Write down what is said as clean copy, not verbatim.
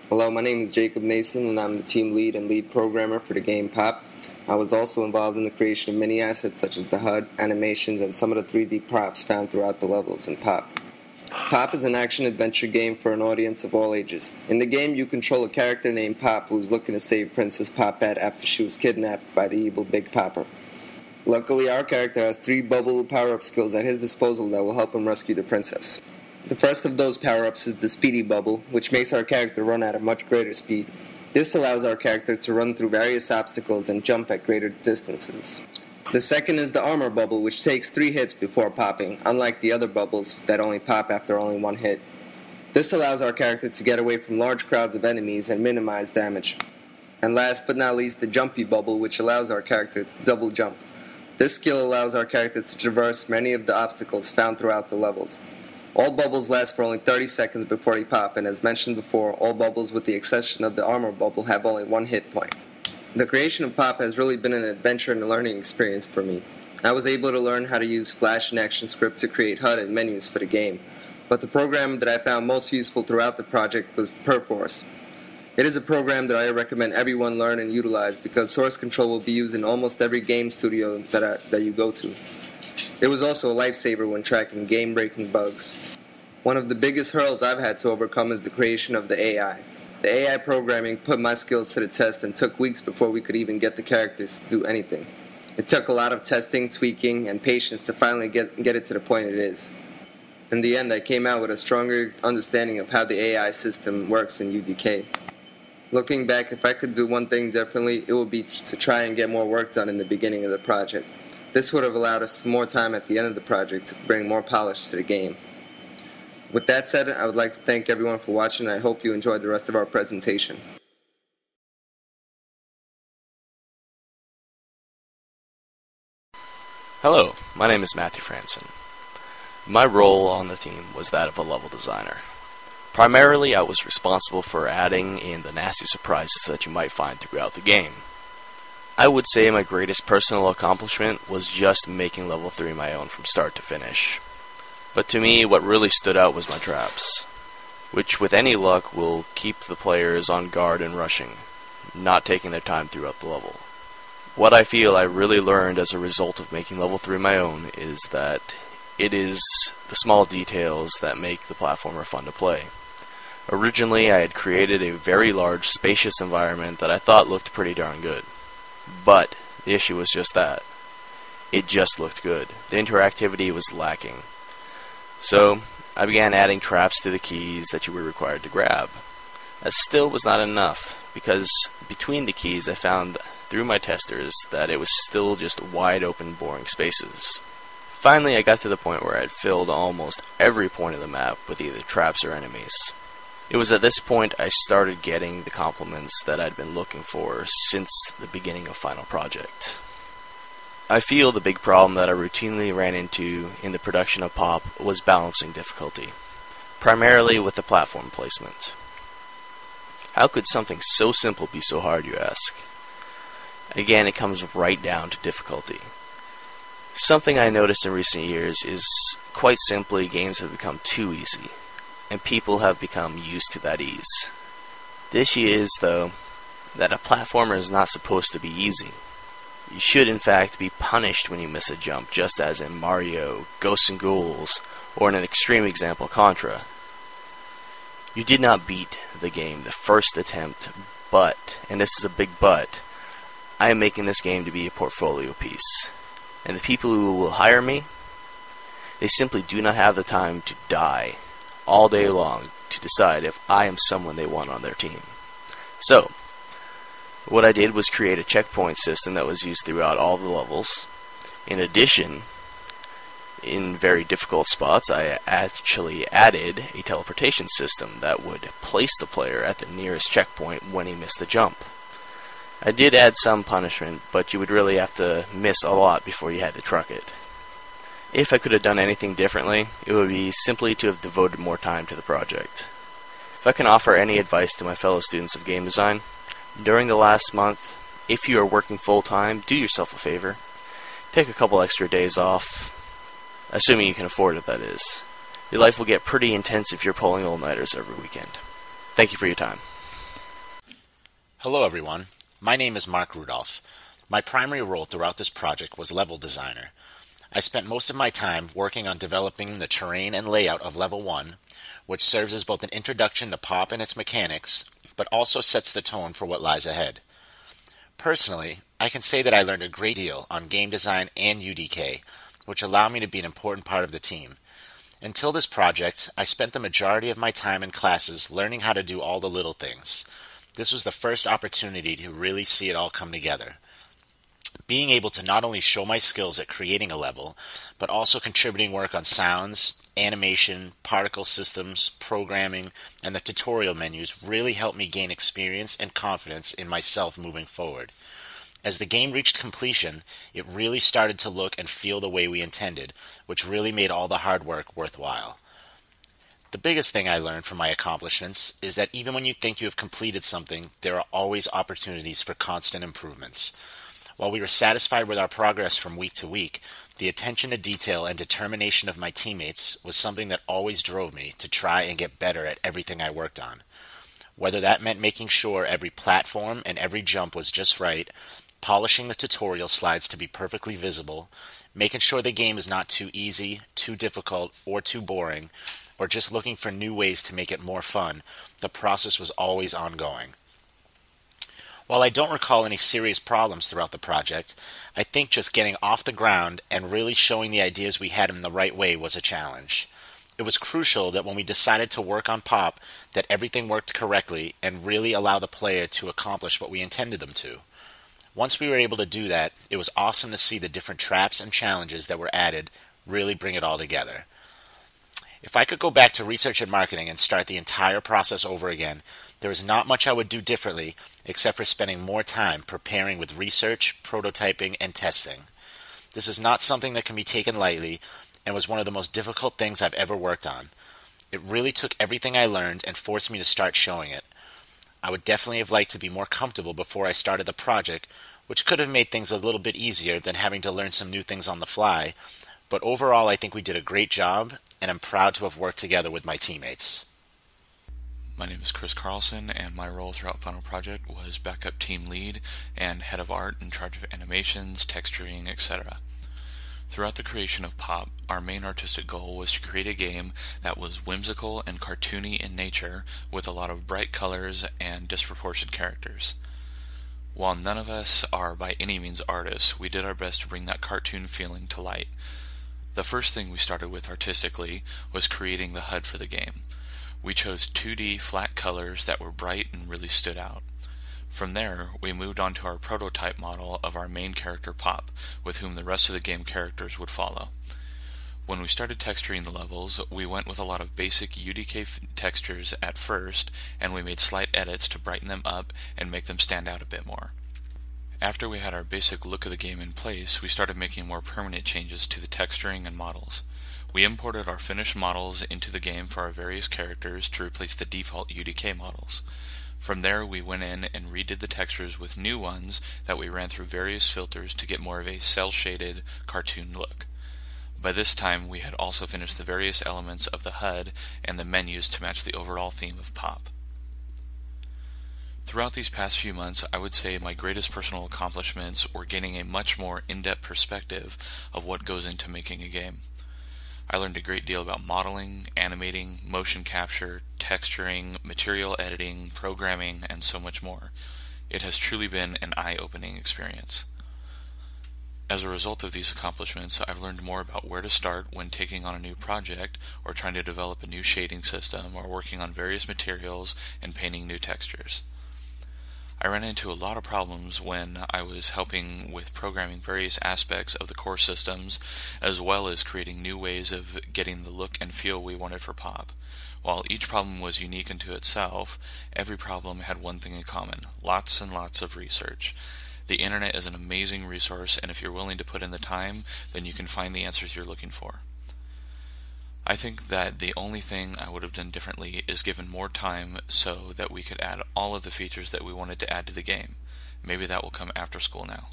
Hello, my name is Jacob Nason, and I'm the team lead and lead programmer for the game Pop. I was also involved in the creation of many assets such as the HUD, animations, and some of the 3D props found throughout the levels in Pop. Pop is an action-adventure game for an audience of all ages. In the game, you control a character named Pop who's looking to save Princess Popette after she was kidnapped by the evil Big Popper. Luckily, our character has 3 bubble power-up skills at his disposal that will help him rescue the princess. The first of those power-ups is the Speedy Bubble, which makes our character run at a much greater speed. This allows our character to run through various obstacles and jump at greater distances. The second is the Armor Bubble, which takes 3 hits before popping, unlike the other bubbles that only pop after only 1 hit. This allows our character to get away from large crowds of enemies and minimize damage. And last but not least, the Jumpy Bubble, which allows our character to double jump. This skill allows our character to traverse many of the obstacles found throughout the levels. All bubbles last for only 30 seconds before they pop, and as mentioned before, all bubbles with the exception of the Armor Bubble have only 1 hit point. The creation of Pop has really been an adventure and a learning experience for me. I was able to learn how to use Flash and ActionScript to create HUD and menus for the game, but the program that I found most useful throughout the project was Perforce. It is a program that I recommend everyone learn and utilize because source control will be used in almost every game studio that you go to. It was also a lifesaver when tracking game-breaking bugs. One of the biggest hurdles I've had to overcome is the creation of the AI. The AI programming put my skills to the test and took weeks before we could even get the characters to do anything. It took a lot of testing, tweaking, and patience to finally get it to the point it is. In the end, I came out with a stronger understanding of how the AI system works in UDK. Looking back, if I could do one thing differently, it would be to try and get more work done in the beginning of the project. This would have allowed us more time at the end of the project to bring more polish to the game. With that said, I would like to thank everyone for watching, and I hope you enjoyed the rest of our presentation. Hello, my name is Matthew Franson. My role on the team was that of a level designer. Primarily, I was responsible for adding in the nasty surprises that you might find throughout the game. I would say my greatest personal accomplishment was just making level 3 my own from start to finish. But to me, what really stood out was my traps, which with any luck will keep the players on guard and rushing, not taking their time throughout the level. What I feel I really learned as a result of making level 3 my own is that it is the small details that make the platformer fun to play. Originally, I had created a very large, spacious environment that I thought looked pretty darn good. But the issue was just that. It just looked good. The interactivity was lacking. So, I began adding traps to the keys that you were required to grab. That still was not enough, because between the keys I found through my testers that it was still just wide open, boring spaces. Finally, I got to the point where I had filled almost every point of the map with either traps or enemies. It was at this point I started getting the compliments that I'd been looking for since the beginning of Final Project. I feel the big problem that I routinely ran into in the production of Pop was balancing difficulty, primarily with the platform placement. How could something so simple be so hard, you ask? Again, it comes right down to difficulty. Something I noticed in recent years is, quite simply, games have become too easy, and people have become used to that ease. The issue is, though, that a platformer is not supposed to be easy. You should, in fact, be punished when you miss a jump, just as in Mario, Ghosts and Ghouls, or in an extreme example, Contra. You did not beat the game the first attempt, but, and this is a big but, I am making this game to be a portfolio piece. And the people who will hire me, they simply do not have the time to die all day long to decide if I am someone they want on their team. So, what I did was create a checkpoint system that was used throughout all the levels. In addition, in very difficult spots, I actually added a teleportation system that would place the player at the nearest checkpoint when he missed the jump. I did add some punishment, but you would really have to miss a lot before you had to truck it. If I could have done anything differently, it would be simply to have devoted more time to the project. If I can offer any advice to my fellow students of game design, during the last month, if you are working full-time, do yourself a favor. Take a couple extra days off, assuming you can afford it, that is. Your life will get pretty intense if you're pulling all-nighters every weekend. Thank you for your time. Hello everyone, my name is Mark Rudolph. My primary role throughout this project was level designer. I spent most of my time working on developing the terrain and layout of Level 1, which serves as both an introduction to Pop and its mechanics, but also sets the tone for what lies ahead. Personally, I can say that I learned a great deal on game design and UDK, which allowed me to be an important part of the team. Until this project, I spent the majority of my time in classes learning how to do all the little things. This was the first opportunity to really see it all come together. Being able to not only show my skills at creating a level, but also contributing work on sounds, animation, particle systems, programming, and the tutorial menus really helped me gain experience and confidence in myself moving forward. As the game reached completion, it really started to look and feel the way we intended, which really made all the hard work worthwhile. The biggest thing I learned from my accomplishments is that even when you think you have completed something, there are always opportunities for constant improvements. While we were satisfied with our progress from week to week, the attention to detail and determination of my teammates was something that always drove me to try and get better at everything I worked on. Whether that meant making sure every platform and every jump was just right, polishing the tutorial slides to be perfectly visible, making sure the game is not too easy, too difficult, or too boring, or just looking for new ways to make it more fun, the process was always ongoing. While I don't recall any serious problems throughout the project, I think just getting off the ground and really showing the ideas we had in the right way was a challenge. It was crucial that when we decided to work on Pop, that everything worked correctly and really allow the player to accomplish what we intended them to. Once we were able to do that, it was awesome to see the different traps and challenges that were added really bring it all together. If I could go back to research and marketing and start the entire process over again, there is not much I would do differently except for spending more time preparing with research, prototyping, and testing. This is not something that can be taken lightly and was one of the most difficult things I've ever worked on. It really took everything I learned and forced me to start showing it. I would definitely have liked to be more comfortable before I started the project, which could have made things a little bit easier than having to learn some new things on the fly, but overall I think we did a great job, and I'm proud to have worked together with my teammates. My name is Chris Carlson, and my role throughout Final Project was backup team lead and head of art in charge of animations, texturing, etc. Throughout the creation of Pop, our main artistic goal was to create a game that was whimsical and cartoony in nature, with a lot of bright colors and disproportionate characters. While none of us are by any means artists, we did our best to bring that cartoon feeling to light. The first thing we started with artistically was creating the HUD for the game. We chose 2D flat colors that were bright and really stood out. From there, we moved on to our prototype model of our main character Pop, with whom the rest of the game characters would follow. When we started texturing the levels, we went with a lot of basic UDK textures at first, and we made slight edits to brighten them up and make them stand out a bit more. After we had our basic look of the game in place, we started making more permanent changes to the texturing and models. We imported our finished models into the game for our various characters to replace the default UDK models. From there, we went in and redid the textures with new ones that we ran through various filters to get more of a cel-shaded cartoon look. By this time, we had also finished the various elements of the HUD and the menus to match the overall theme of Pop. Throughout these past few months, I would say my greatest personal accomplishments were gaining a much more in-depth perspective of what goes into making a game. I learned a great deal about modeling, animating, motion capture, texturing, material editing, programming, and so much more. It has truly been an eye-opening experience. As a result of these accomplishments, I've learned more about where to start when taking on a new project, or trying to develop a new shading system, or working on various materials and painting new textures. I ran into a lot of problems when I was helping with programming various aspects of the core systems, as well as creating new ways of getting the look and feel we wanted for Pop. While each problem was unique unto itself, every problem had one thing in common: lots and lots of research. The internet is an amazing resource, and if you're willing to put in the time, then you can find the answers you're looking for. I think that the only thing I would have done differently is given more time so that we could add all of the features that we wanted to add to the game. Maybe that will come after school now.